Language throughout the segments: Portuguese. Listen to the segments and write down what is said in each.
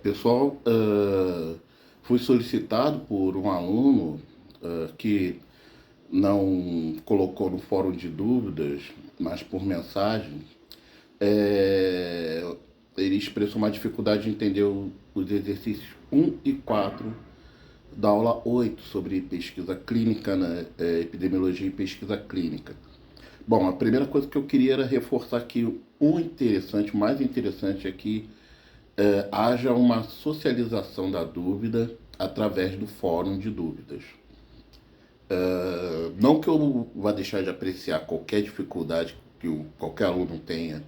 Pessoal, fui solicitado por um aluno que não colocou no fórum de dúvidas, mas por mensagem. É, Ele expressou uma dificuldade de entender os exercícios 1 e 4 da aula 8 sobre pesquisa clínica, né? Epidemiologia e pesquisa clínica. Bom, a primeira coisa que eu queria era reforçar que o mais interessante é que haja uma socialização da dúvida através do fórum de dúvidas. Não que eu vá deixar de apreciar qualquer dificuldade que qualquer aluno tenha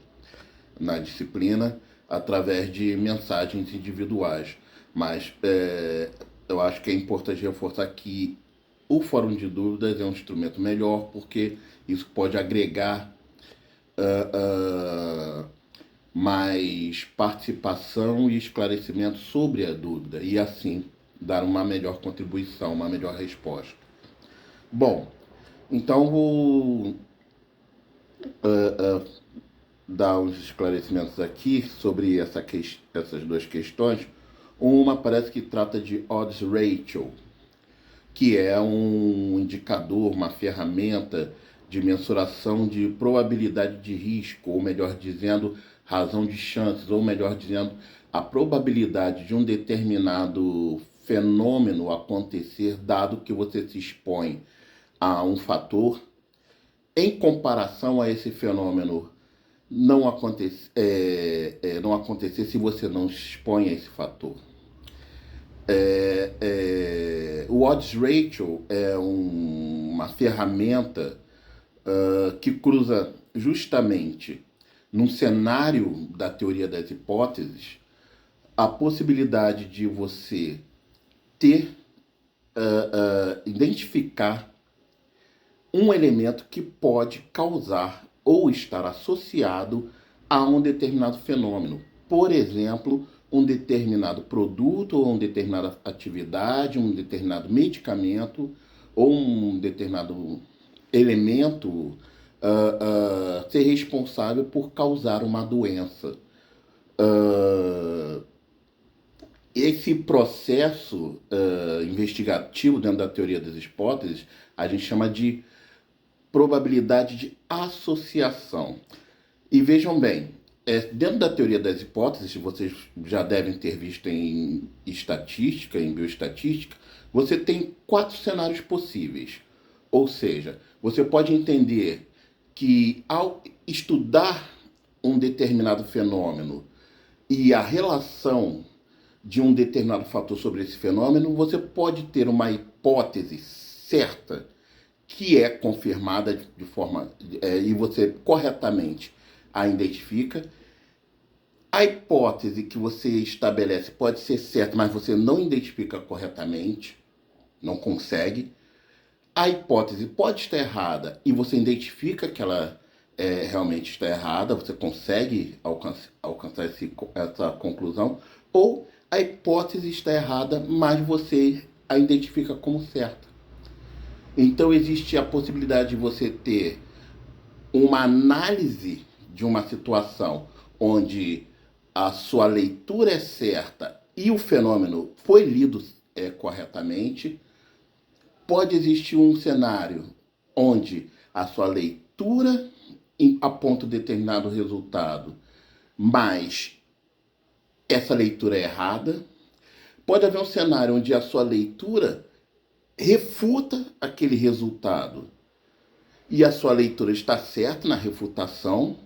na disciplina através de mensagens individuais, mas eu acho que é importante reforçar que o fórum de dúvidas é um instrumento melhor porque isso pode agregar uh, mais participação e esclarecimento sobre a dúvida e assim dar uma melhor contribuição, uma melhor resposta. Bom, então vou dar os esclarecimentos aqui sobre essas duas questões. Uma parece que trata de odds ratio, que é um indicador, uma ferramenta de mensuração de probabilidade de risco, ou melhor dizendo, razão de chances, ou melhor dizendo, a probabilidade de um determinado fenômeno acontecer, dado que você se expõe a um fator, em comparação a esse fenômeno não acontecer se você não se expõe a esse fator. O odds ratio é uma ferramenta que cruza justamente num cenário da teoria das hipóteses a possibilidade de você ter, identificar um elemento que pode causar ou estar associado a um determinado fenômeno. Por exemplo, um determinado produto, ou uma determinada atividade, um determinado medicamento, ou um determinado elemento ser responsável por causar uma doença. Esse processo investigativo dentro da teoria das hipóteses, a gente chama de probabilidade de associação. E vejam bem, dentro da teoria das hipóteses, vocês já devem ter visto em estatística, em bioestatística, você tem 4 cenários possíveis. Ou seja, você pode entender que ao estudar um determinado fenômeno e a relação de um determinado fator sobre esse fenômeno, você pode ter uma hipótese certa que é confirmada de forma e você corretamente a identifica. A hipótese que você estabelece pode ser certa, mas você não identifica corretamente, não consegue. A hipótese pode estar errada e você identifica que ela realmente está errada, você consegue alcançar essa conclusão, ou a hipótese está errada, mas você a identifica como certa. Então existe a possibilidade de você ter uma análise de uma situação onde a sua leitura é certa e o fenômeno foi lido corretamente. Pode existir um cenário onde a sua leitura aponta um determinado resultado, mas essa leitura é errada. Pode haver um cenário onde a sua leitura refuta aquele resultado e a sua leitura está certa na refutação,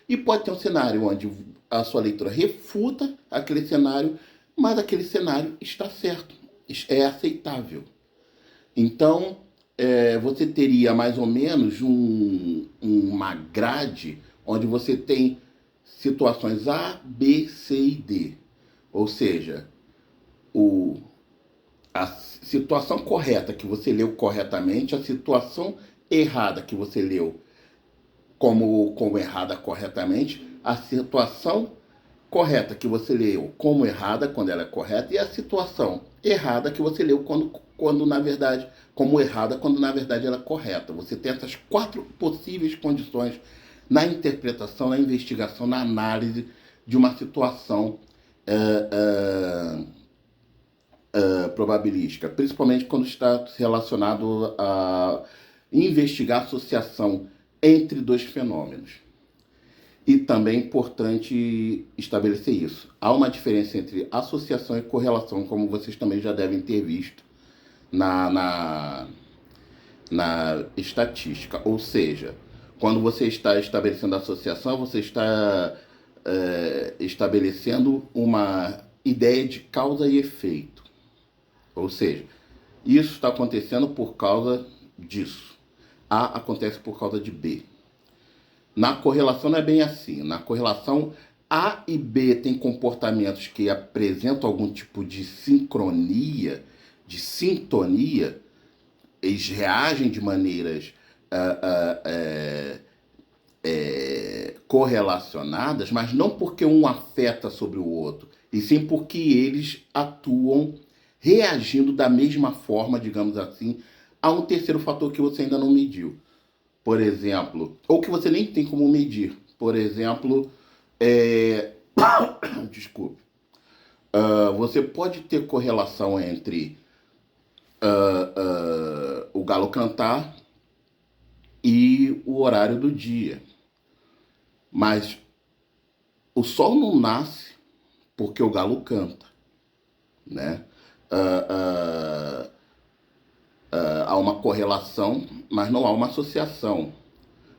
e pode ter um cenário onde a sua leitura refuta aquele cenário, mas aquele cenário está certo, é aceitável. Então, você teria mais ou menos uma grade onde você tem situações A, B, C e D. Ou seja, a situação correta que você leu corretamente, a situação errada que você leu como errada corretamente, a situação correta que você leu como errada quando ela é correta, e a situação errada que você leu quando na verdade, como errada quando na verdade ela é correta. Você tem essas 4 possíveis condições na interpretação, na investigação, na análise de uma situação uh, probabilística, principalmente quando está relacionado a investigar a associação entre dois fenômenos. E também é importante estabelecer isso. Há uma diferença entre associação e correlação, como vocês também já devem ter visto na, na, na estatística. Ou seja, quando você está estabelecendo associação, você está estabelecendo uma ideia de causa e efeito. Ou seja, isso está acontecendo por causa disso. A acontece por causa de B. Na correlação não é bem assim. Na correlação, A e B têm comportamentos que apresentam algum tipo de sincronia, de sintonia. Eles reagem de maneiras correlacionadas, mas não porque um afeta sobre o outro, e sim porque eles atuam reagindo da mesma forma, digamos assim, a um terceiro fator que você ainda não mediu. Por exemplo, ou que você nem tem como medir. Por exemplo, desculpe, você pode ter correlação entre o galo cantar e o horário do dia. Mas o sol não nasce porque o galo canta, né? Há uma correlação, mas não há uma associação.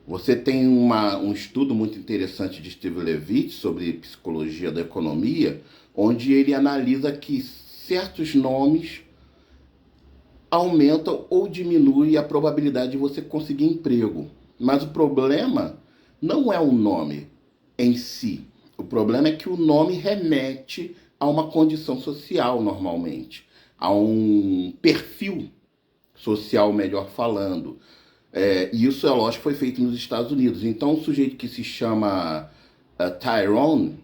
Você tem um estudo muito interessante de Steve Levitt sobre psicologia da economia, onde ele analisa que certos nomes aumentam ou diminuem a probabilidade de você conseguir emprego. Mas o problema não é o nome em si. O problema é que o nome remete a uma condição social, normalmente, a um perfil social, melhor falando. E isso, é lógico, foi feito nos Estados Unidos. Então, o sujeito que se chama Tyrone,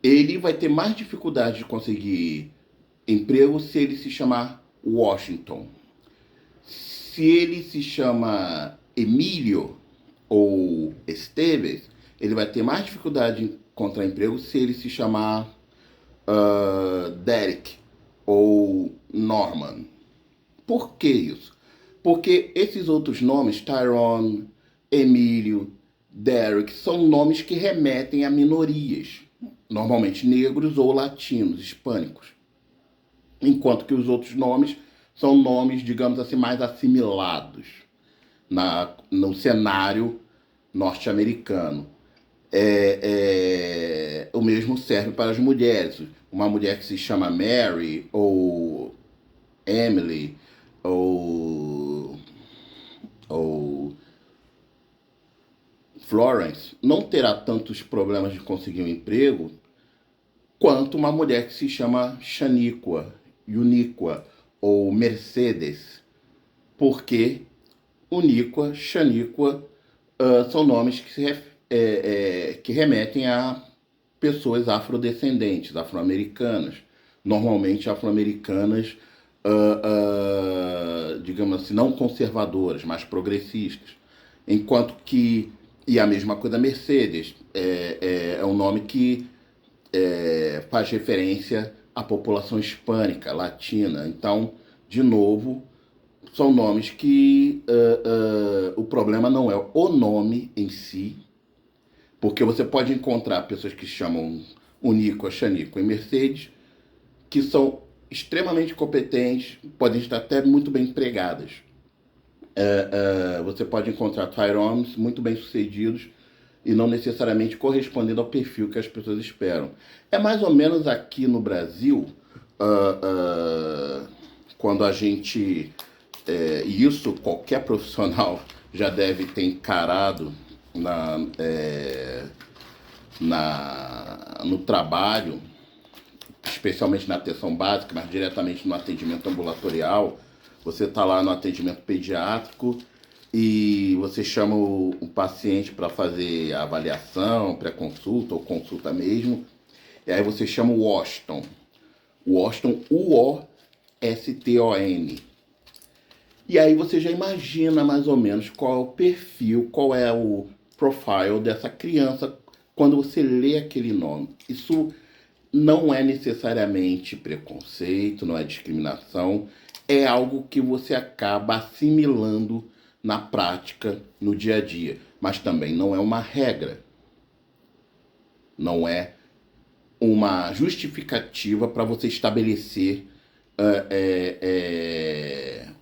ele vai ter mais dificuldade de conseguir emprego se ele se chamar Washington. Se ele se chama Emílio ou Esteves, ele vai ter mais dificuldade de encontrar emprego se ele se chamar Derek ou Norman. Por que isso? Porque esses outros nomes, Tyrone, Emílio, Derek, são nomes que remetem a minorias, normalmente negros ou latinos, hispânicos. Enquanto que os outros nomes são nomes, digamos assim, mais assimilados no cenário norte-americano. O mesmo serve para as mulheres. Uma mulher que se chama Mary, ou Emily, ou Florence, não terá tantos problemas de conseguir um emprego quanto uma mulher que se chama Shaniqua, Uniqua ou Mercedes, porque Uniqua, Shaniqua são nomes que remetem a pessoas afrodescendentes, afro-americanas, normalmente afro-americanas, digamos assim, não conservadoras, mas progressistas. Enquanto que, e a mesma coisa Mercedes, é um nome que faz referência à população hispânica, latina. Então, de novo, são nomes que o problema não é o nome em si, porque você pode encontrar pessoas que chamam Unico, Xanico e Mercedes, que são extremamente competentes, podem estar até muito bem empregadas. Você pode encontrar Tyrones muito bem sucedidos e não necessariamente correspondendo ao perfil que as pessoas esperam. É mais ou menos aqui no Brasil, quando a gente... e isso qualquer profissional já deve ter encarado no trabalho, especialmente na atenção básica, mas diretamente no atendimento ambulatorial. Você está lá no atendimento pediátrico e você chama o paciente para fazer a avaliação, pré-consulta ou consulta mesmo, e aí você chama o Washington. Washington, U-O-S-T-O-N. E aí você já imagina mais ou menos qual é o perfil, qual é o profile dessa criança quando você lê aquele nome. Isso não é necessariamente preconceito, não é discriminação, é algo que você acaba assimilando na prática, no dia a dia. Mas também não é uma regra, não é uma justificativa para você estabelecer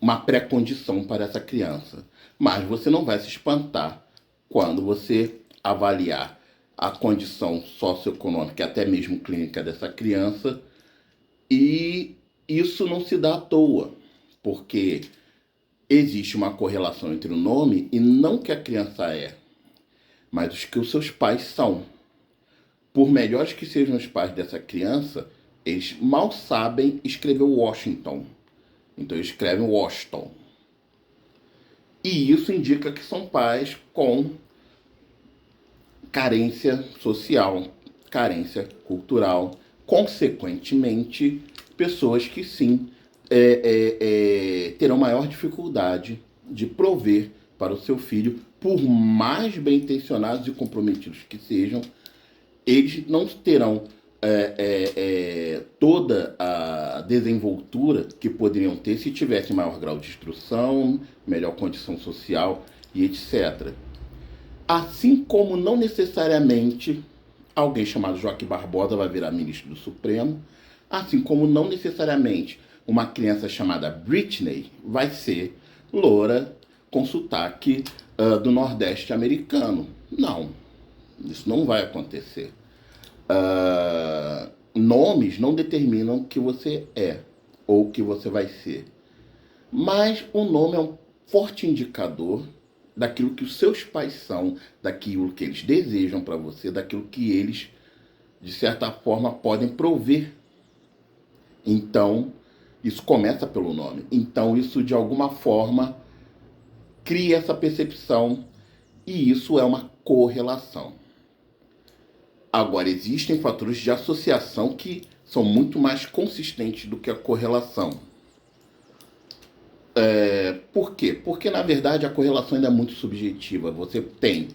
uma pré-condição para essa criança. Mas você não vai se espantar quando você avaliar a condição socioeconômica, até mesmo clínica dessa criança, e isso não se dá à toa, porque existe uma correlação entre o nome e não o que a criança é, mas os que os seus pais são. Por melhores que sejam os pais dessa criança, eles mal sabem escrever Washington. Então eles escrevem Washington. E isso indica que são pais com carência social, carência cultural. Consequentemente, pessoas que sim terão maior dificuldade de prover para o seu filho, por mais bem intencionados e comprometidos que sejam, eles não terão toda a desenvoltura que poderiam ter se tivessem maior grau de instrução, melhor condição social e etc. Assim como não necessariamente alguém chamado Joaquim Barbosa vai virar ministro do Supremo, assim como não necessariamente uma criança chamada Britney vai ser loura com sotaque do Nordeste americano. Não, isso não vai acontecer. Nomes não determinam o que você é ou o que você vai ser. Mas o nome é um forte indicador daquilo que os seus pais são, daquilo que eles desejam para você, daquilo que eles, de certa forma, podem prover. Então, isso começa pelo nome. Então, isso, de alguma forma, cria essa percepção e isso é uma correlação. Agora, existem fatores de associação que são muito mais consistentes do que a correlação. Por quê? Porque, na verdade, a correlação ainda é muito subjetiva. Você tem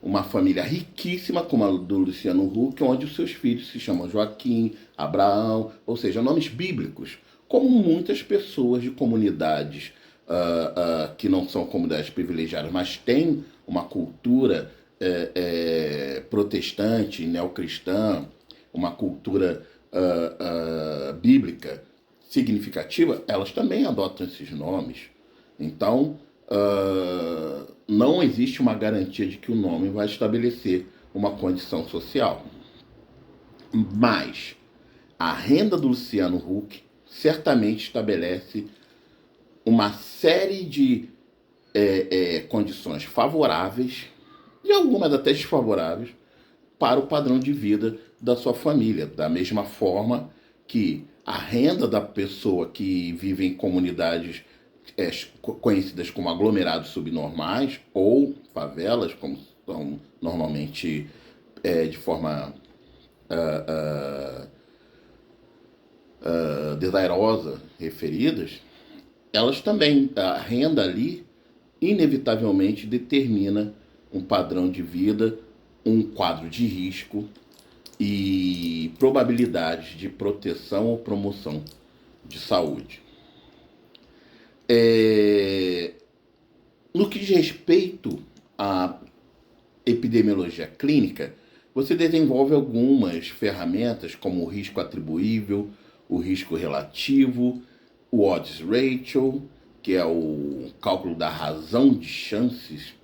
uma família riquíssima, como a do Luciano Huck, onde os seus filhos se chamam Joaquim, Abraão, ou seja, nomes bíblicos, como muitas pessoas de comunidades que não são comunidades privilegiadas, mas têm uma cultura protestante, neocristã, uma cultura bíblica significativa, elas também adotam esses nomes. Então, não existe uma garantia de que o nome vai estabelecer uma condição social. Mas a renda do Luciano Huck certamente estabelece uma série de condições favoráveis, e algumas até desfavoráveis, para o padrão de vida da sua família. Da mesma forma que a renda da pessoa que vive em comunidades conhecidas como aglomerados subnormais ou favelas, como são normalmente de forma desairosa referidas, elas também, a renda ali inevitavelmente determina um padrão de vida, um quadro de risco e probabilidades de proteção ou promoção de saúde. No que diz respeito à epidemiologia clínica, você desenvolve algumas ferramentas como o risco atribuível, o risco relativo, o odds ratio, que é o cálculo da razão de chances.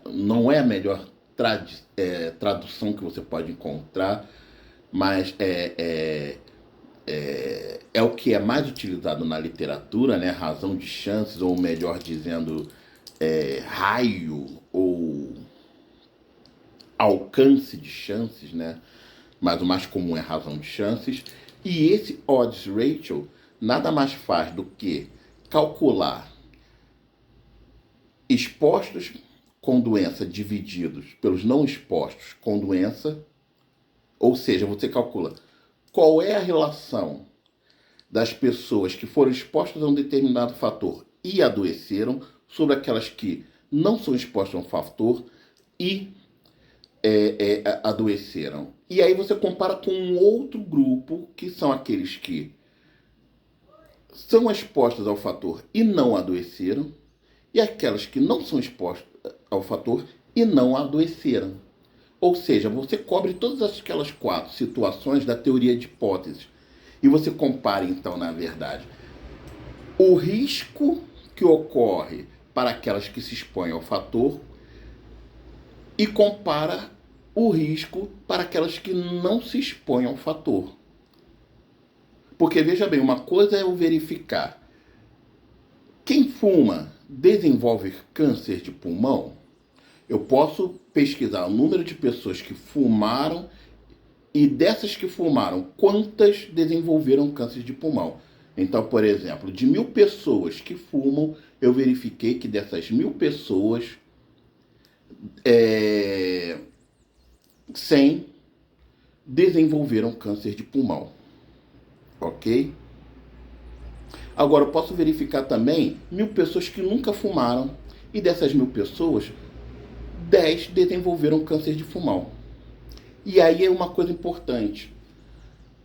Não é a melhor tradução que você pode encontrar, mas é o que é mais utilizado na literatura, né? Razão de chances, ou melhor dizendo, raio ou alcance de chances, né? Mas o mais comum é razão de chances. E esse odds ratio nada mais faz do que calcular expostos com doença divididos pelos não expostos com doença, ou seja, você calcula qual é a relação das pessoas que foram expostas a um determinado fator e adoeceram sobre aquelas que não são expostas a um fator e adoeceram. E aí você compara com um outro grupo, que são aqueles que são expostas ao fator e não adoeceram, e aquelas que não são expostas ao fator e não adoeceram. Ou seja, você cobre todas aquelas 4 situações da teoria de hipóteses. E você compara, então, na verdade, o risco que ocorre para aquelas que se expõem ao fator e compara o risco para aquelas que não se expõem ao fator. Porque, veja bem, uma coisa é eu verificar quem fuma desenvolve câncer de pulmão. Eu posso pesquisar o número de pessoas que fumaram e dessas que fumaram, quantas desenvolveram câncer de pulmão. Então, por exemplo, de 1.000 pessoas que fumam, eu verifiquei que dessas 1.000 pessoas, 100 desenvolveram câncer de pulmão. Ok? Agora, eu posso verificar também 1.000 pessoas que nunca fumaram e dessas 1.000 pessoas, 10 desenvolveram câncer de pulmão. E aí é uma coisa importante.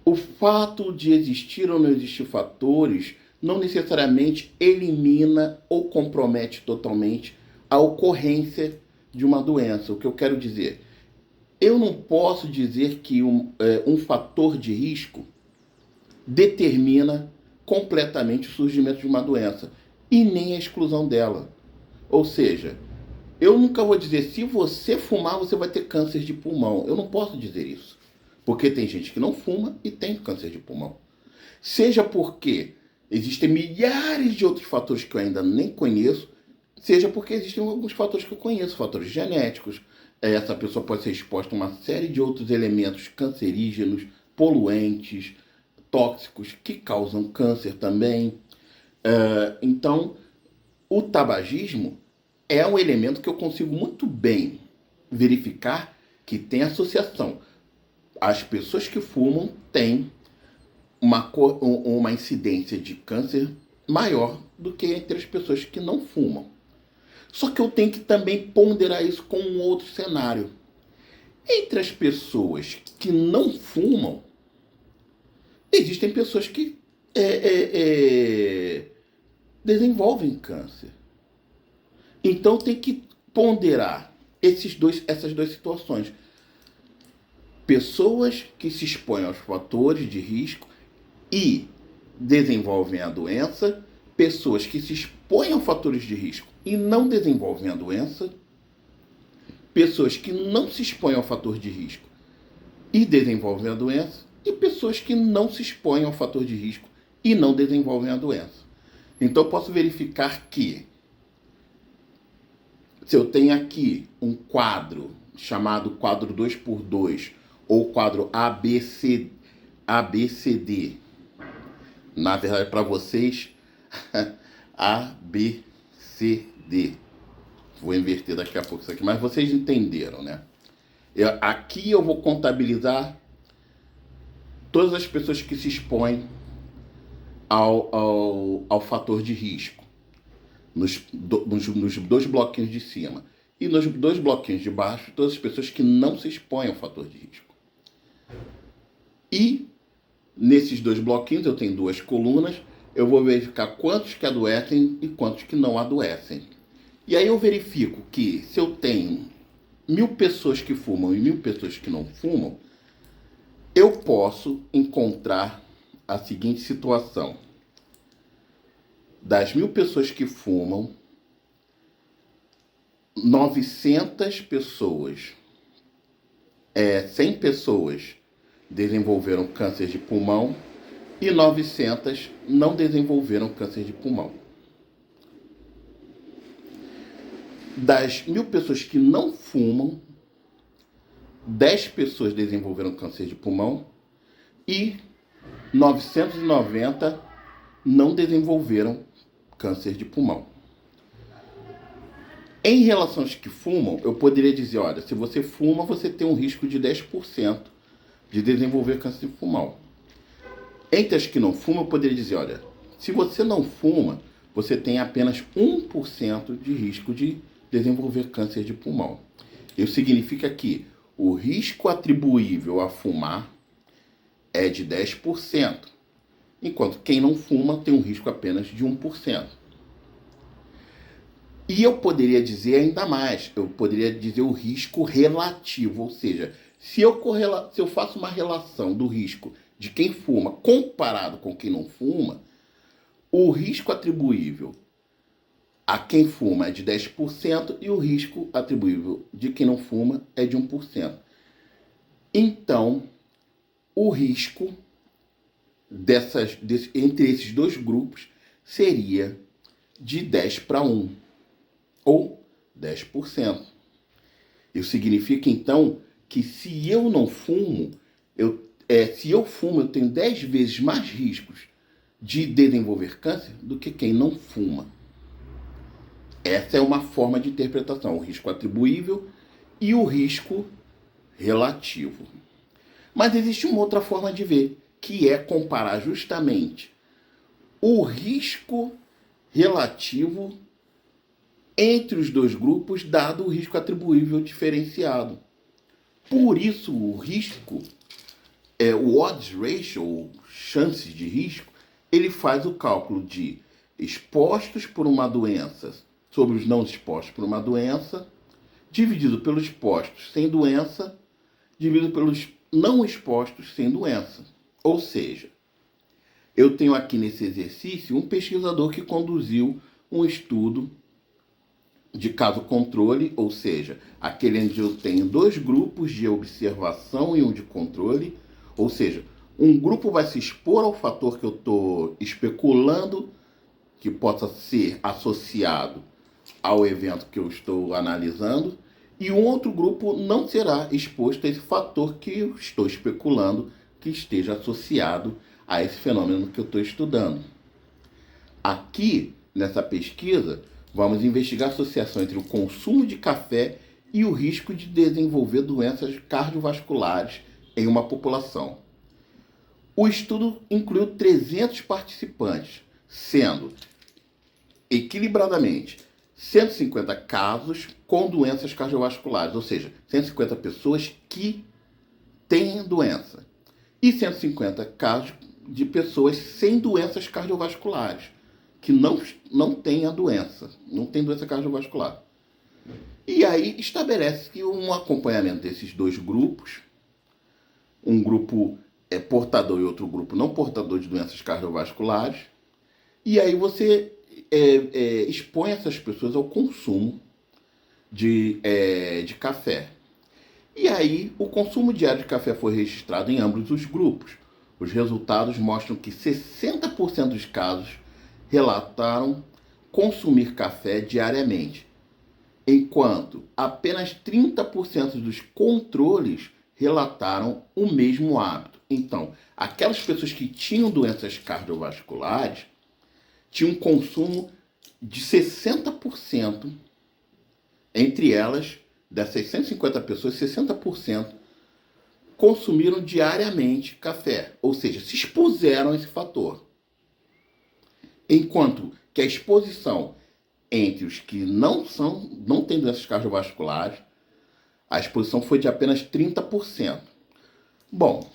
O fato de existir ou não existir fatores não necessariamente elimina ou compromete totalmente a ocorrência de uma doença. O que eu quero dizer? Eu não posso dizer que um fator de risco determina completamente o surgimento de uma doença e nem a exclusão dela. Ou seja, eu nunca vou dizer, se você fumar, você vai ter câncer de pulmão. Eu não posso dizer isso. Porque tem gente que não fuma e tem câncer de pulmão. Seja porque existem milhares de outros fatores que eu ainda nem conheço, seja porque existem alguns fatores que eu conheço, fatores genéticos. Essa pessoa pode ser exposta a uma série de outros elementos cancerígenos, poluentes, tóxicos, que causam câncer também. Então, o tabagismo é um elemento que eu consigo muito bem verificar que tem associação. As pessoas que fumam têm uma incidência de câncer maior do que entre as pessoas que não fumam. Só que eu tenho que também ponderar isso com um outro cenário. Entre as pessoas que não fumam, existem pessoas que desenvolvem câncer. Então tem que ponderar essas duas situações. Pessoas que se expõem aos fatores de risco e desenvolvem a doença, pessoas que se expõem a fatores de risco e não desenvolvem a doença, pessoas que não se expõem ao fator de risco e desenvolvem a doença, e pessoas que não se expõem ao fator de risco e não desenvolvem a doença. Então eu posso verificar que, se eu tenho aqui um quadro chamado quadro 2x2, ou quadro ABCD, na verdade para vocês, ABCD. Vou inverter daqui a pouco isso aqui, mas vocês entenderam, né? Aqui eu vou contabilizar todas as pessoas que se expõem ao fator de risco, nos 2 bloquinhos de cima. E nos 2 bloquinhos de baixo, todas as pessoas que não se expõem ao fator de risco. E nesses 2 bloquinhos, eu tenho 2 colunas, eu vou verificar quantos que adoecem e quantos que não adoecem. E aí eu verifico que, se eu tenho 1.000 pessoas que fumam e 1.000 pessoas que não fumam, eu posso encontrar a seguinte situação. Das 1.000 pessoas que fumam, 900 pessoas, 100 pessoas desenvolveram câncer de pulmão e 900 não desenvolveram câncer de pulmão. Das 1.000 pessoas que não fumam, 10 pessoas desenvolveram câncer de pulmão e 990 não desenvolveram câncer de pulmão. Em relação aos que fumam, eu poderia dizer, olha, se você fuma, você tem um risco de 10% de desenvolver câncer de pulmão. Entre as que não fumam, eu poderia dizer, olha, se você não fuma, você tem apenas 1% de risco de desenvolver câncer de pulmão. Isso significa que o risco atribuível a fumar é de 10%, enquanto quem não fuma tem um risco apenas de 1%. E eu poderia dizer ainda mais, eu poderia dizer o risco relativo, ou seja, se eu faço uma relação do risco de quem fuma comparado com quem não fuma, o risco atribuível a quem fuma é de 10% e o risco atribuível de quem não fuma é de 1%. Então, o risco entre esses dois grupos seria de 10 para 1, ou 10%. Isso significa, então, que se eu não fumo, se eu fumo, eu tenho 10 vezes mais riscos de desenvolver câncer do que quem não fuma. Essa é uma forma de interpretação, o risco atribuível e o risco relativo. Mas existe uma outra forma de ver, que é comparar justamente o risco relativo entre os dois grupos, dado o risco atribuível diferenciado. Por isso, o risco, o odds ratio, ou chances de risco, ele faz o cálculo de expostos por uma doença sobre os não expostos por uma doença, dividido pelos expostos sem doença, dividido pelos não expostos sem doença. Ou seja, eu tenho aqui nesse exercício um pesquisador que conduziu um estudo de caso controle, ou seja, aquele onde eu tenho dois grupos de observação e um de controle, ou seja, um grupo vai se expor ao fator que eu estou especulando que possa ser associado ao evento que eu estou analisando, e um outro grupo não será exposto a esse fator que eu estou especulando que esteja associado a esse fenômeno que eu estou estudando. Aqui, nessa pesquisa, vamos investigar a associação entre o consumo de café e o risco de desenvolver doenças cardiovasculares em uma população. O estudo incluiu 300 participantes, sendo equilibradamente 150 casos com doenças cardiovasculares, ou seja, 150 pessoas que têm doença, e 150 casos de pessoas sem doenças cardiovasculares, que não têm a doença, não tem doença cardiovascular. E aí estabelece um acompanhamento desses dois grupos, um grupo portador e outro grupo não portador de doenças cardiovasculares, e aí você expõe essas pessoas ao consumo de café. E aí o consumo diário de café foi registrado em ambos os grupos. Os resultados mostram que 60% dos casos relataram consumir café diariamente, enquanto apenas 30% dos controles relataram o mesmo hábito. Então, aquelas pessoas que tinham doenças cardiovasculares tinham um consumo de 60%, entre elas, dessas 150 pessoas, 60% consumiram diariamente café, ou seja, se expuseram a esse fator. Enquanto que a exposição entre os que não têm doenças cardiovasculares, a exposição foi de apenas 30%. Bom,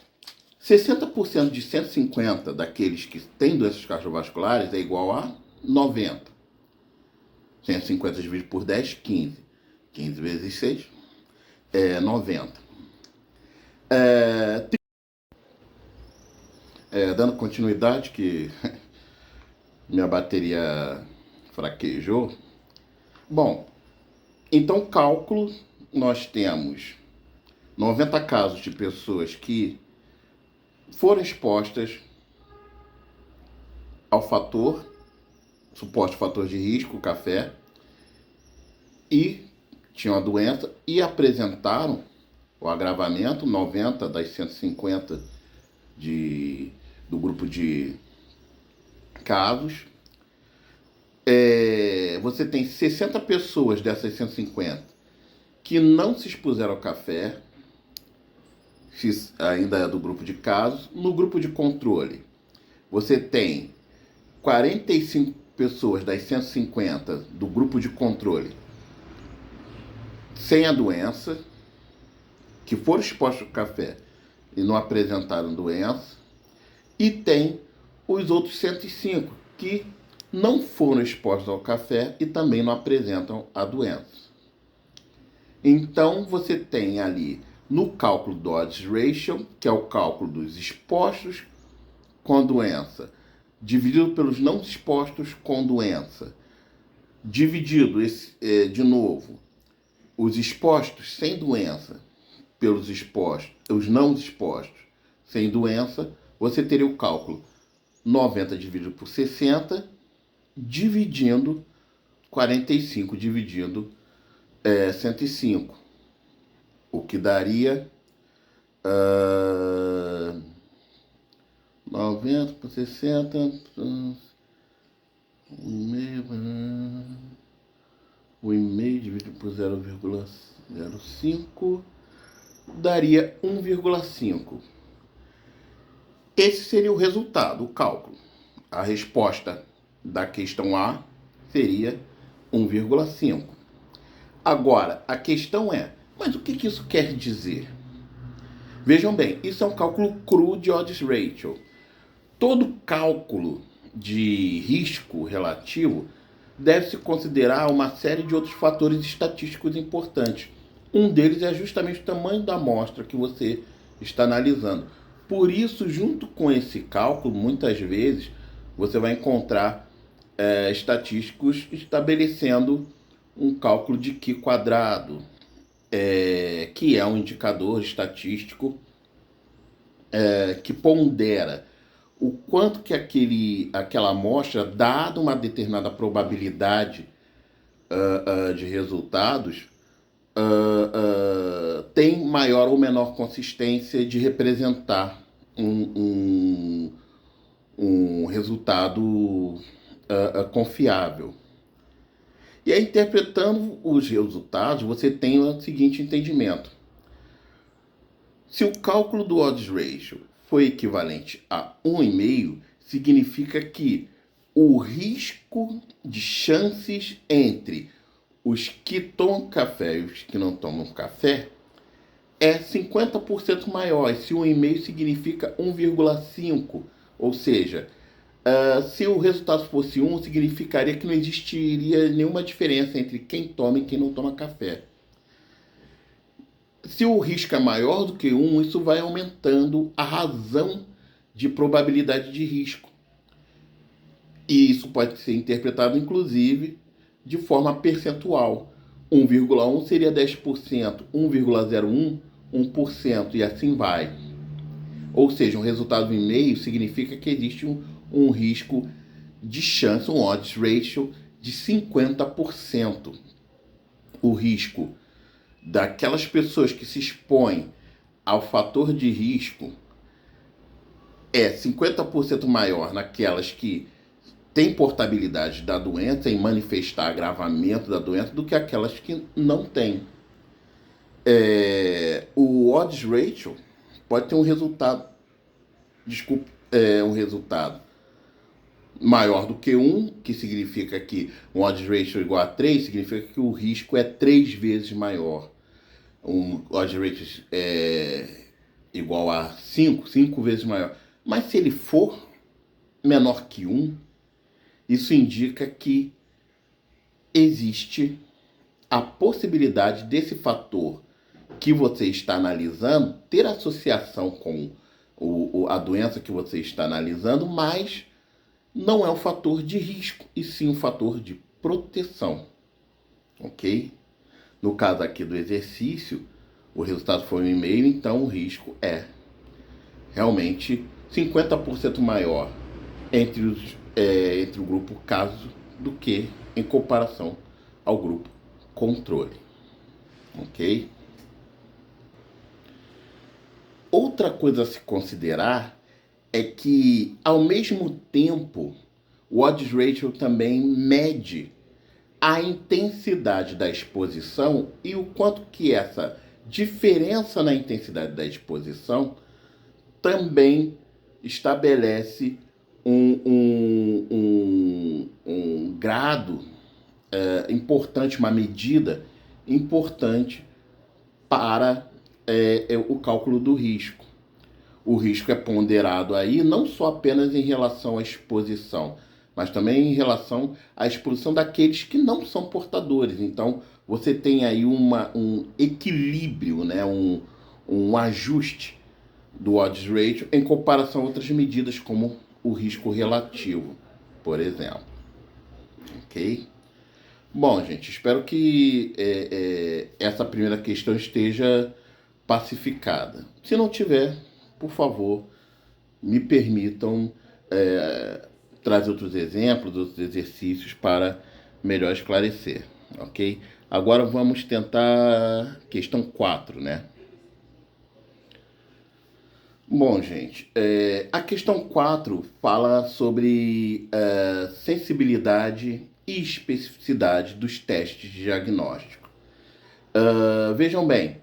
60% de 150 daqueles que têm doenças cardiovasculares é igual a 90. 150 dividido por 10, 15. 15 vezes 6 é 90. Dando continuidade, que minha bateria fraquejou. Bom, então cálculo, nós temos 90 casos de pessoas que foram expostas ao suposto fator de risco, café, e tinham a doença e apresentaram o agravamento, 90 das 150 do grupo de casos. Você tem 60 pessoas dessas 150 que não se expuseram ao café, ainda é do grupo de casos. No grupo de controle, você tem 45 pessoas das 150 do grupo de controle sem a doença, que foram expostos ao café e não apresentaram doença, e tem os outros 105 que não foram expostos ao café e também não apresentam a doença. Então, você tem ali no cálculo do odds ratio, que é o cálculo dos expostos com doença, dividido pelos não expostos com doença, dividido, de novo, os expostos sem doença pelos expostos, os não expostos sem doença, você teria o cálculo 90 dividido por 60, dividindo 45 dividindo 105, o que daria 90 por 60, 1,5 dividido por 0,05 daria 1,5. Esse seria o resultado, o cálculo. A resposta da questão A seria 1,5. Agora, a questão é, mas o que isso quer dizer? Vejam bem, isso é um cálculo cru de odds ratio. Todo cálculo de risco relativo deve-se considerar uma série de outros fatores estatísticos importantes. Um deles é justamente o tamanho da amostra que você está analisando. Por isso, junto com esse cálculo, muitas vezes você vai encontrar estatísticos estabelecendo um cálculo de Q quadrado, que é um indicador estatístico que pondera o quanto que aquela amostra, dada uma determinada probabilidade de resultados, tem maior ou menor consistência de representar um resultado confiável. E aí, interpretando os resultados, você tem o seguinte entendimento. Se o cálculo do odds ratio foi equivalente a 1,5, significa que o risco de chances entre os que tomam café e os que não tomam café é 50% maior. Esse 1,5 significa 1,5, ou seja, se o resultado fosse 1, significaria que não existiria nenhuma diferença entre quem toma e quem não toma café. Se o risco é maior do que 1, isso vai aumentando a razão de probabilidade de risco. E isso pode ser interpretado, inclusive, de forma percentual. 1,1 seria 10%, 1,01, 1%, e assim vai. Ou seja, um resultado em meio significa que existe um risco de chance, um odds ratio de 50%. O risco daquelas pessoas que se expõem ao fator de risco é 50% maior naquelas que têm portabilidade da doença, em manifestar agravamento da doença, do que aquelas que não têm. O odds ratio pode ter um resultado, um resultado maior do que 1, que significa que um odds ratio igual a 3, significa que o risco é 3 vezes maior. Um odds ratio igual a 5 vezes maior. Mas se ele for menor que 1, isso indica que existe a possibilidade desse fator que você está analisando ter associação com a doença que você está analisando, mas não é um fator de risco, e sim um fator de proteção. Ok? No caso aqui do exercício, o resultado foi 1,5, então o risco é realmente 50% maior entre o grupo caso do que em comparação ao grupo controle. Ok? Outra coisa a se considerar é que, ao mesmo tempo, o odds ratio também mede a intensidade da exposição e o quanto que essa diferença na intensidade da exposição também estabelece um grado importante, uma medida importante para o cálculo do risco. O risco é ponderado aí não só apenas em relação à exposição, mas também em relação à exposição daqueles que não são portadores. Então, você tem aí um equilíbrio, né? um ajuste do odds ratio em comparação a outras medidas, como o risco relativo, por exemplo. Ok? Bom, gente, espero que essa primeira questão esteja pacificada. Se não tiver, por favor, me permitam trazer outros exemplos, outros exercícios para melhor esclarecer, ok? Agora vamos tentar questão 4, né? Bom, gente, a questão 4 fala sobre sensibilidade e especificidade dos testes de diagnóstico. Vejam bem,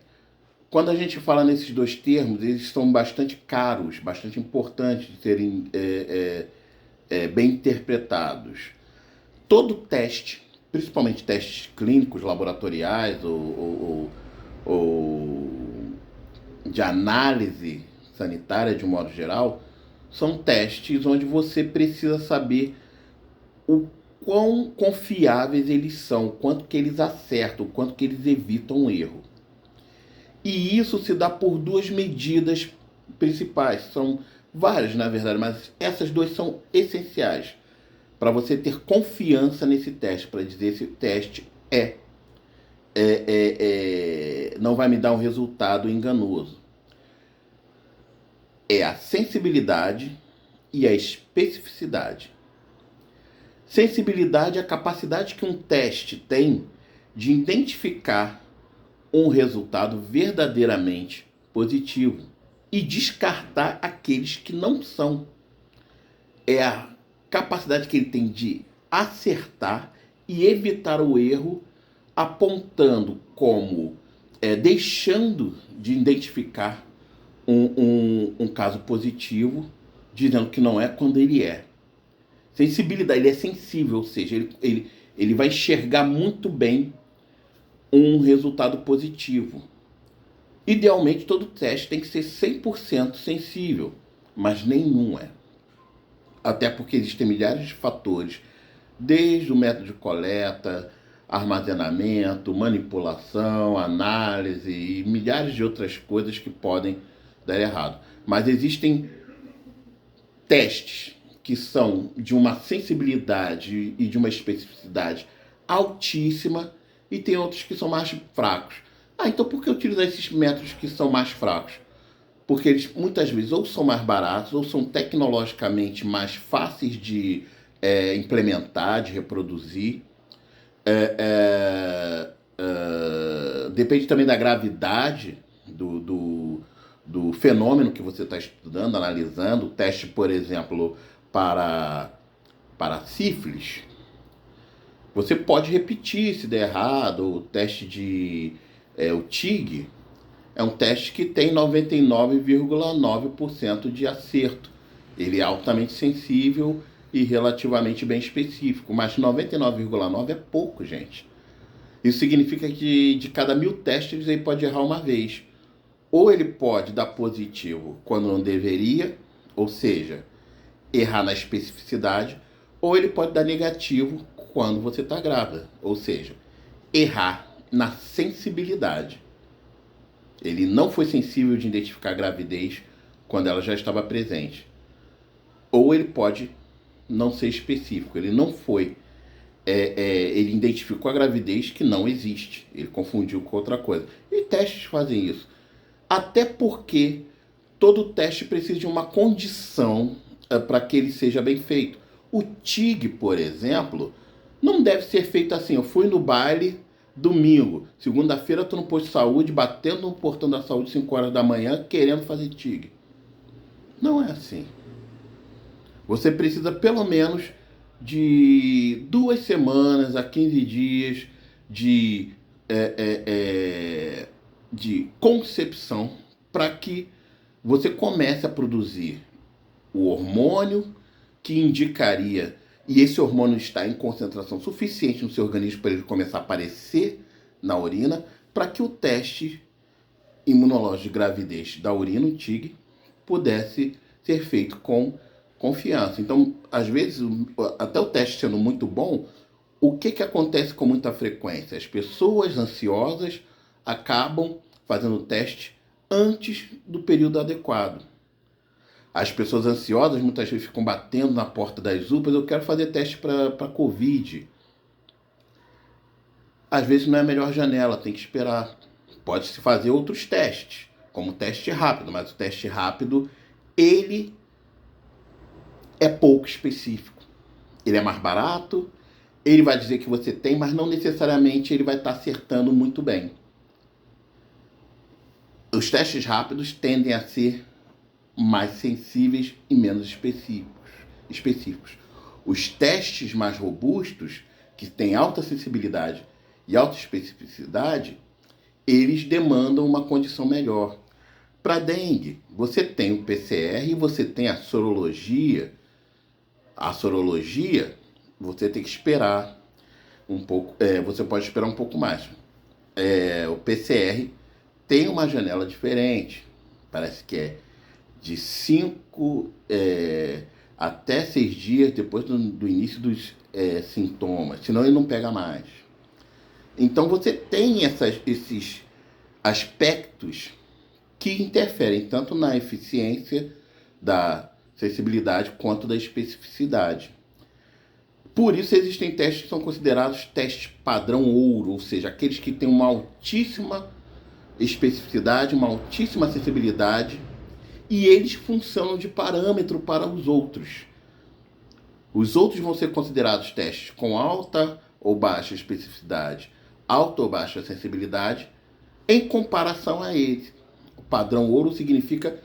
quando a gente fala nesses dois termos, eles são bastante caros, bastante importantes de serem bem interpretados. Todo teste, principalmente testes clínicos, laboratoriais ou de análise sanitária de um modo geral, são testes onde você precisa saber o quão confiáveis eles são, o quanto que eles acertam, o quanto que eles evitam um erro. E isso se dá por duas medidas principais, são várias na verdade, mas essas duas são essenciais para você ter confiança nesse teste, para dizer se o teste não vai me dar um resultado enganoso. É a sensibilidade e a especificidade. Sensibilidade é a capacidade que um teste tem de identificar um resultado verdadeiramente positivo e descartar aqueles que não são. É a capacidade que ele tem de acertar e evitar o erro, apontando como, deixando de identificar um caso positivo, dizendo que não é quando ele é. Sensibilidade, ele é sensível, ou seja, ele vai enxergar muito bem um resultado positivo. Idealmente, todo teste tem que ser 100% sensível, mas nenhum é. Até porque existem milhares de fatores, desde o método de coleta, armazenamento, manipulação, análise e milhares de outras coisas que podem dar errado. Mas existem testes que são de uma sensibilidade e de uma especificidade altíssima e tem outros que são mais fracos. Então por que utilizar esses métodos que são mais fracos? Porque eles muitas vezes ou são mais baratos ou são tecnologicamente mais fáceis de implementar, de reproduzir. Depende também da gravidade do fenômeno que você está estudando, analisando. O teste, por exemplo, para sífilis, você pode repetir se der errado. O teste o TIG é um teste que tem 99,9% de acerto. Ele é altamente sensível e relativamente bem específico, mas 99,9% é pouco, gente. Isso significa que de cada 1000 testes ele pode errar uma vez. Ou ele pode dar positivo quando não deveria, ou seja, errar na especificidade, ou ele pode dar negativo quando você está grávida, ou seja, errar na sensibilidade. Ele não foi sensível de identificar a gravidez quando ela já estava presente. Ou ele pode não ser específico, ele não foi. Ele identificou a gravidez que não existe, ele confundiu com outra coisa. E testes fazem isso. Até porque todo teste precisa de uma condição para que ele seja bem feito. O TIG, por exemplo, não deve ser feito assim. Eu fui no baile domingo, segunda-feira estou no posto de saúde, batendo no portão da saúde 5 horas da manhã, querendo fazer TIG. Não é assim. Você precisa pelo menos de 2 semanas a 15 dias de concepção para que você comece a produzir o hormônio que indicaria, e esse hormônio está em concentração suficiente no seu organismo para ele começar a aparecer na urina, para que o teste imunológico de gravidez da urina, o TIG, pudesse ser feito com confiança. Então, às vezes, até o teste sendo muito bom, o que acontece com muita frequência? As pessoas ansiosas acabam fazendo o teste antes do período adequado. As pessoas ansiosas muitas vezes ficam batendo na porta das UPAs, eu quero fazer teste para Covid. Às vezes não é a melhor janela, tem que esperar. Pode-se fazer outros testes, como teste rápido, mas o teste rápido, ele é pouco específico. Ele é mais barato, ele vai dizer que você tem, mas não necessariamente ele vai estar acertando muito bem. Os testes rápidos tendem a ser mais sensíveis e menos específicos. Os testes mais robustos, que têm alta sensibilidade e alta especificidade, eles demandam uma condição melhor. Para dengue, você tem o PCR e você tem a sorologia. A sorologia, você tem que esperar um pouco, você pode esperar um pouco mais. O PCR tem uma janela diferente, parece que é de 5 até 6 dias depois do início dos sintomas, senão ele não pega mais. Então você tem esses aspectos que interferem tanto na eficiência da sensibilidade quanto da especificidade. Por isso existem testes que são considerados testes padrão ouro, ou seja, aqueles que têm uma altíssima especificidade, uma altíssima sensibilidade, e eles funcionam de parâmetro para os outros. Os outros vão ser considerados testes com alta ou baixa especificidade, alta ou baixa sensibilidade, em comparação a ele. O padrão ouro significa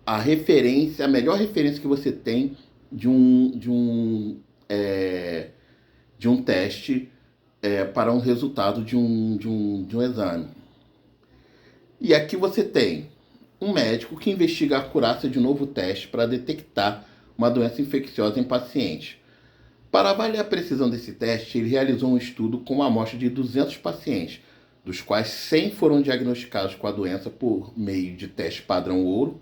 a referência, a melhor referência que você tem de um teste para um resultado de um exame. E aqui você tem um médico que investiga a acurácia de um novo teste para detectar uma doença infecciosa em pacientes. Para avaliar a precisão desse teste, ele realizou um estudo com uma amostra de 200 pacientes, dos quais 100 foram diagnosticados com a doença por meio de teste padrão ouro.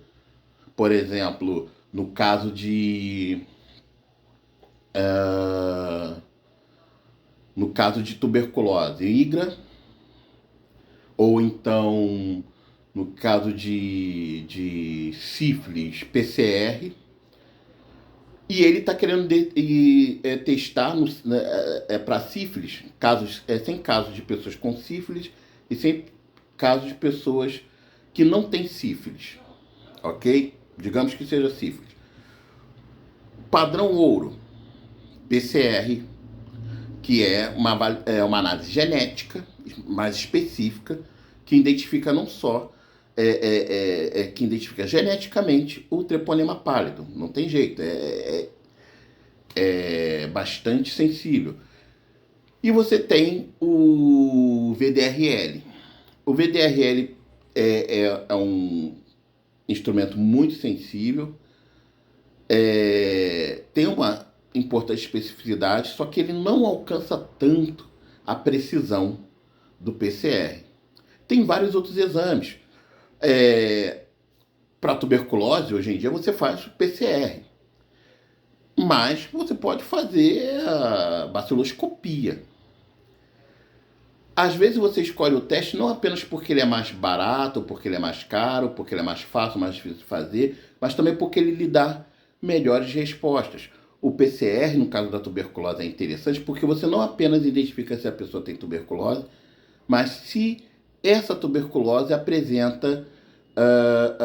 Por exemplo, no caso de tuberculose, IGRA, ou então no caso de sífilis, PCR, e ele está querendo testar para sífilis, sem casos de pessoas com sífilis e sem casos de pessoas que não têm sífilis, ok? Digamos que seja sífilis. Padrão ouro, PCR, que é uma análise genética mais específica, que identifica não só que identifica geneticamente o treponema pálido. Não tem jeito, é bastante sensível. E você tem o VDRL. O VDRL é um instrumento muito sensível, tem uma importante especificidade, só que ele não alcança tanto a precisão do PCR. Tem vários outros exames. Para tuberculose, hoje em dia, você faz o PCR. Mas você pode fazer a baciloscopia. Às vezes você escolhe o teste não apenas porque ele é mais barato, porque ele é mais caro, porque ele é mais fácil, mais difícil de fazer, mas também porque ele lhe dá melhores respostas. O PCR, no caso da tuberculose, é interessante porque você não apenas identifica se a pessoa tem tuberculose, mas se essa tuberculose apresenta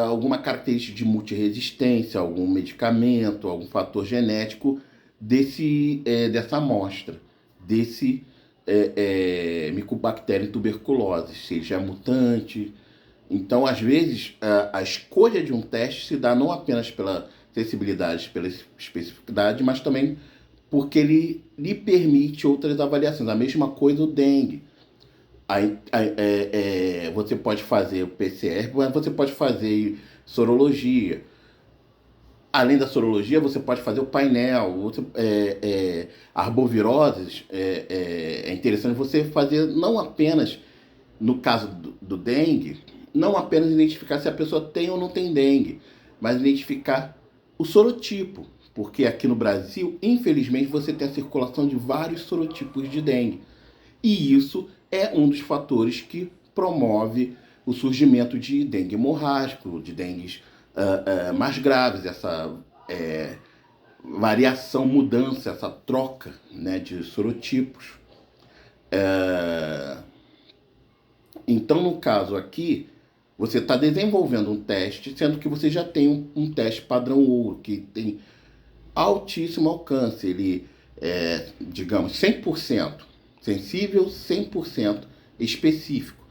alguma característica de multiresistência, algum medicamento, algum fator genético dessa amostra, desse Mycobacterium tuberculose, seja mutante. Então, às vezes, a escolha de um teste se dá não apenas pela sensibilidade, pela especificidade, mas também porque ele lhe permite outras avaliações. A mesma coisa o dengue. Você pode fazer o PCR, mas você pode fazer sorologia. Além da sorologia, você pode fazer o painel. Arboviroses, é interessante você fazer não apenas no caso do dengue, não apenas identificar se a pessoa tem ou não tem dengue, mas identificar o sorotipo, porque aqui no Brasil, infelizmente, você tem a circulação de vários sorotipos de dengue. E isso é um dos fatores que promove o surgimento de dengue hemorrágico, de dengues mais graves, essa variação, mudança, essa troca, né, de sorotipos. Então, no caso aqui, você está desenvolvendo um teste, sendo que você já tem um teste padrão ouro, que tem altíssimo alcance. Ele é, digamos, 100% sensível, 100% específico.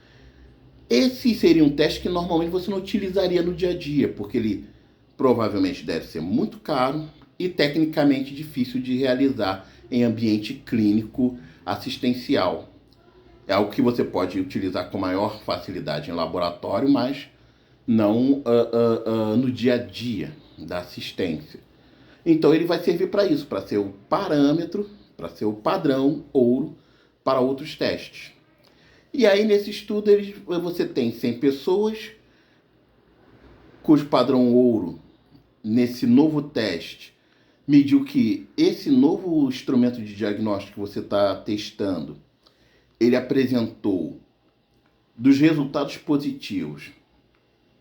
Esse seria um teste que normalmente você não utilizaria no dia a dia, porque ele provavelmente deve ser muito caro e tecnicamente difícil de realizar em ambiente clínico assistencial. É algo que você pode utilizar com maior facilidade em laboratório, mas não no dia a dia da assistência. Então ele vai servir para isso, para ser o parâmetro, para ser o padrão ouro para outros testes. E aí nesse estudo você tem 100 pessoas cujo padrão ouro nesse novo teste mediu que esse novo instrumento de diagnóstico que você está testando, ele apresentou dos resultados positivos,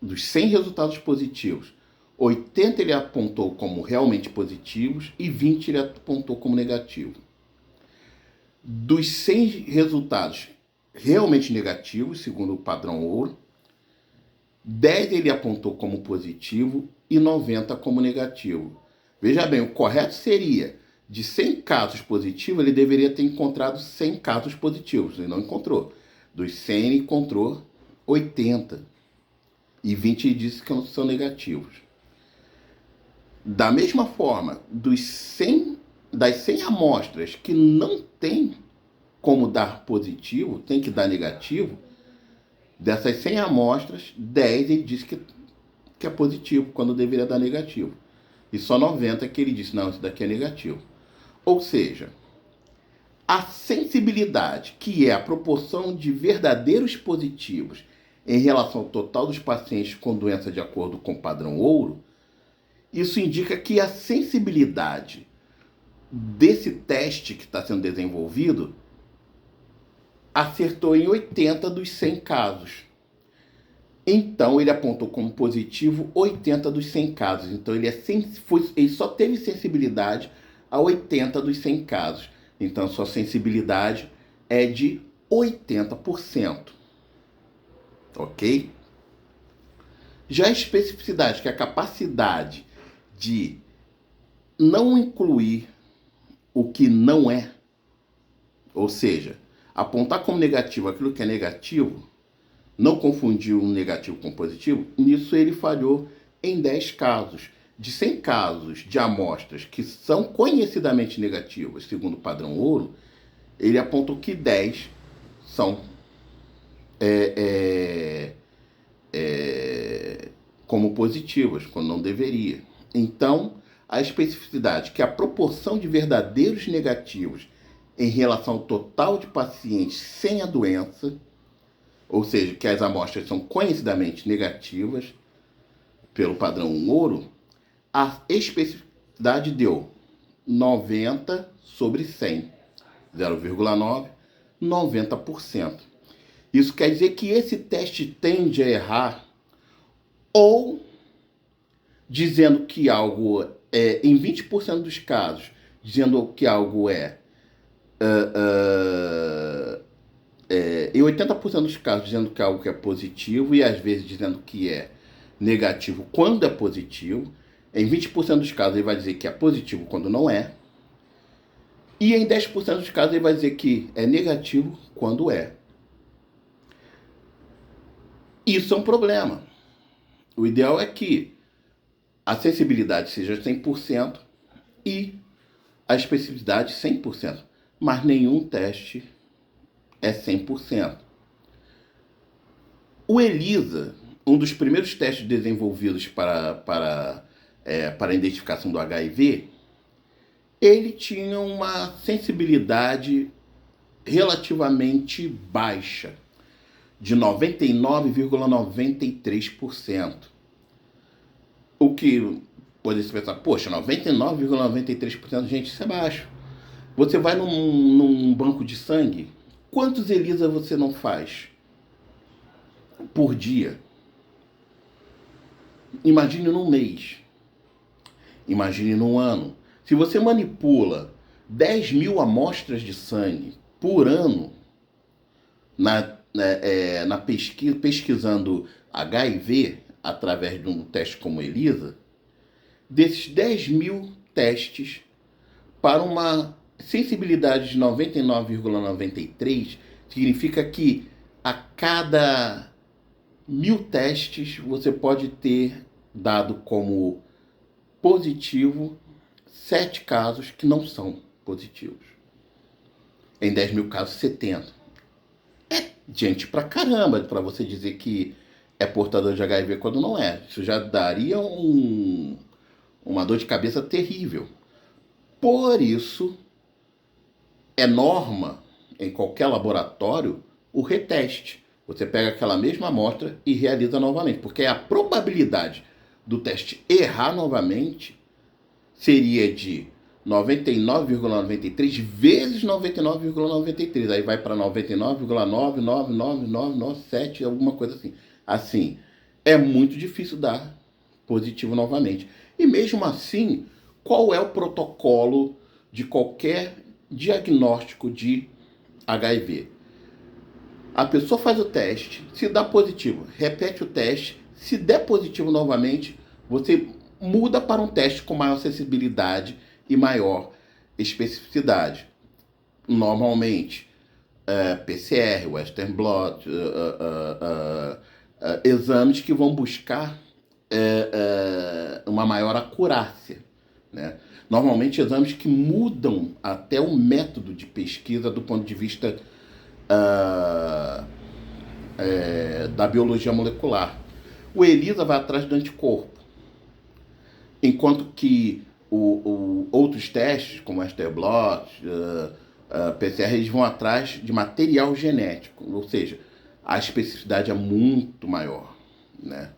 dos 100 resultados positivos, 80 ele apontou como realmente positivos e 20 ele apontou como negativo. Dos 100 resultados realmente negativos, segundo o padrão ouro, 10 ele apontou como positivo e 90 como negativo. Veja bem, o correto seria, de 100 casos positivos, ele deveria ter encontrado 100 casos positivos. Ele não encontrou. Dos 100, ele encontrou 80. E 20 ele disse que são negativos. Da mesma forma, das 100 amostras que não tem como dar positivo, tem que dar negativo, dessas 100 amostras, 10 ele disse que é positivo, quando deveria dar negativo. E só 90 que ele disse, não, isso daqui é negativo. Ou seja, a sensibilidade, que é a proporção de verdadeiros positivos em relação ao total dos pacientes com doença de acordo com o padrão ouro, isso indica que a sensibilidade desse teste que está sendo desenvolvido acertou em 80 dos 100 casos. Então, ele apontou como positivo 80 dos 100 casos. Então, ele só teve sensibilidade a 80 dos 100 casos. Então, sua sensibilidade é de 80%. Ok? Já a especificidade, que é a capacidade de não incluir o que não é, ou seja, apontar como negativo aquilo que é negativo, não confundir um negativo com positivo, nisso ele falhou em 10 casos. De 100 casos de amostras que são conhecidamente negativas, segundo o padrão ouro, ele apontou que 10 são como positivas, quando não deveria. Então, a especificidade, que é a proporção de verdadeiros negativos em relação ao total de pacientes sem a doença, ou seja, que as amostras são conhecidamente negativas, pelo padrão ouro, a especificidade deu 90 sobre 100, 0,9, 90%. Isso quer dizer que esse teste tende a errar ou dizendo que algo é, em 20% dos casos, dizendo que algo em 80% dos casos dizendo que algo é positivo e às vezes dizendo que é negativo quando é positivo. Em 20% dos casos ele vai dizer que é positivo quando não é. E em 10% dos casos ele vai dizer que é negativo quando é. Isso é um problema. O ideal é que a sensibilidade seja 100% e a especificidade 100%. Mas nenhum teste é 100%. O ELISA, um dos primeiros testes desenvolvidos para a identificação do HIV, ele tinha uma sensibilidade relativamente baixa. de 99,93%. O que pode se pensar, poxa, 99,93%, gente, isso é baixo. Você vai num banco de sangue, quantos ELISA você não faz por dia? Imagine num mês. Imagine num ano. Se você manipula 10.000 amostras de sangue por ano na pesquisa, pesquisando HIV através de um teste como ELISA, desses 10.000 testes, para uma sensibilidade de 99,93, significa que a cada 1.000 testes você pode ter dado como positivo 7 casos que não são positivos. Em 10.000 casos, 70. É gente pra caramba para você dizer que é portador de HIV quando não é. Isso já daria uma dor de cabeça terrível. Por isso, é norma em qualquer laboratório o reteste. Você pega aquela mesma amostra e realiza novamente, porque a probabilidade do teste errar novamente seria de 99,93 vezes 99,93. Aí vai para 99,99997, alguma coisa assim. Assim, é muito difícil dar positivo novamente. E mesmo assim, qual é o protocolo de qualquer diagnóstico de HIV? A pessoa faz o teste, se dá positivo, repete o teste, se der positivo novamente, você muda para um teste com maior acessibilidade e maior especificidade. Normalmente, PCR, Western blot, exames que vão buscar uma maior acurácia, né? Normalmente exames que mudam até o método de pesquisa do ponto de vista da biologia molecular. O ELISA vai atrás do anticorpo, enquanto que outros testes, como Western blot, PCR, eles vão atrás de material genético, ou seja, a especificidade é muito maior, né?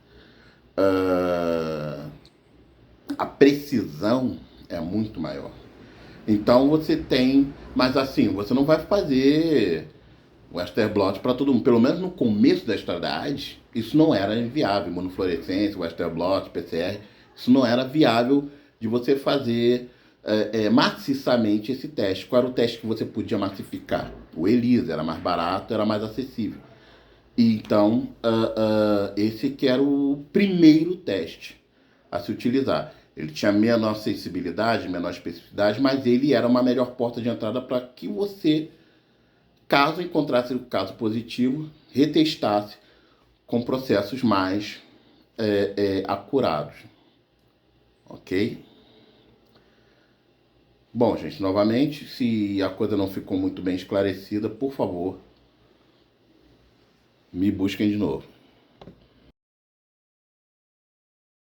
A precisão é muito maior. Então você tem, mas assim, você não vai fazer Western blot para todo mundo. Pelo menos no começo da história da AIDS, isso não era viável. Imunofluorescência, Western blot, PCR, isso não era viável de você fazer maciçamente esse teste. Qual era o teste que você podia massificar? O ELISA, era mais barato, era mais acessível. Então, esse que era o primeiro teste a se utilizar. Ele tinha menor sensibilidade, menor especificidade, mas ele era uma melhor porta de entrada para que você, caso encontrasse o caso positivo, retestasse com processos mais acurados. Ok? Bom, gente, novamente, se a coisa não ficou muito bem esclarecida, por favor, me busquem de novo.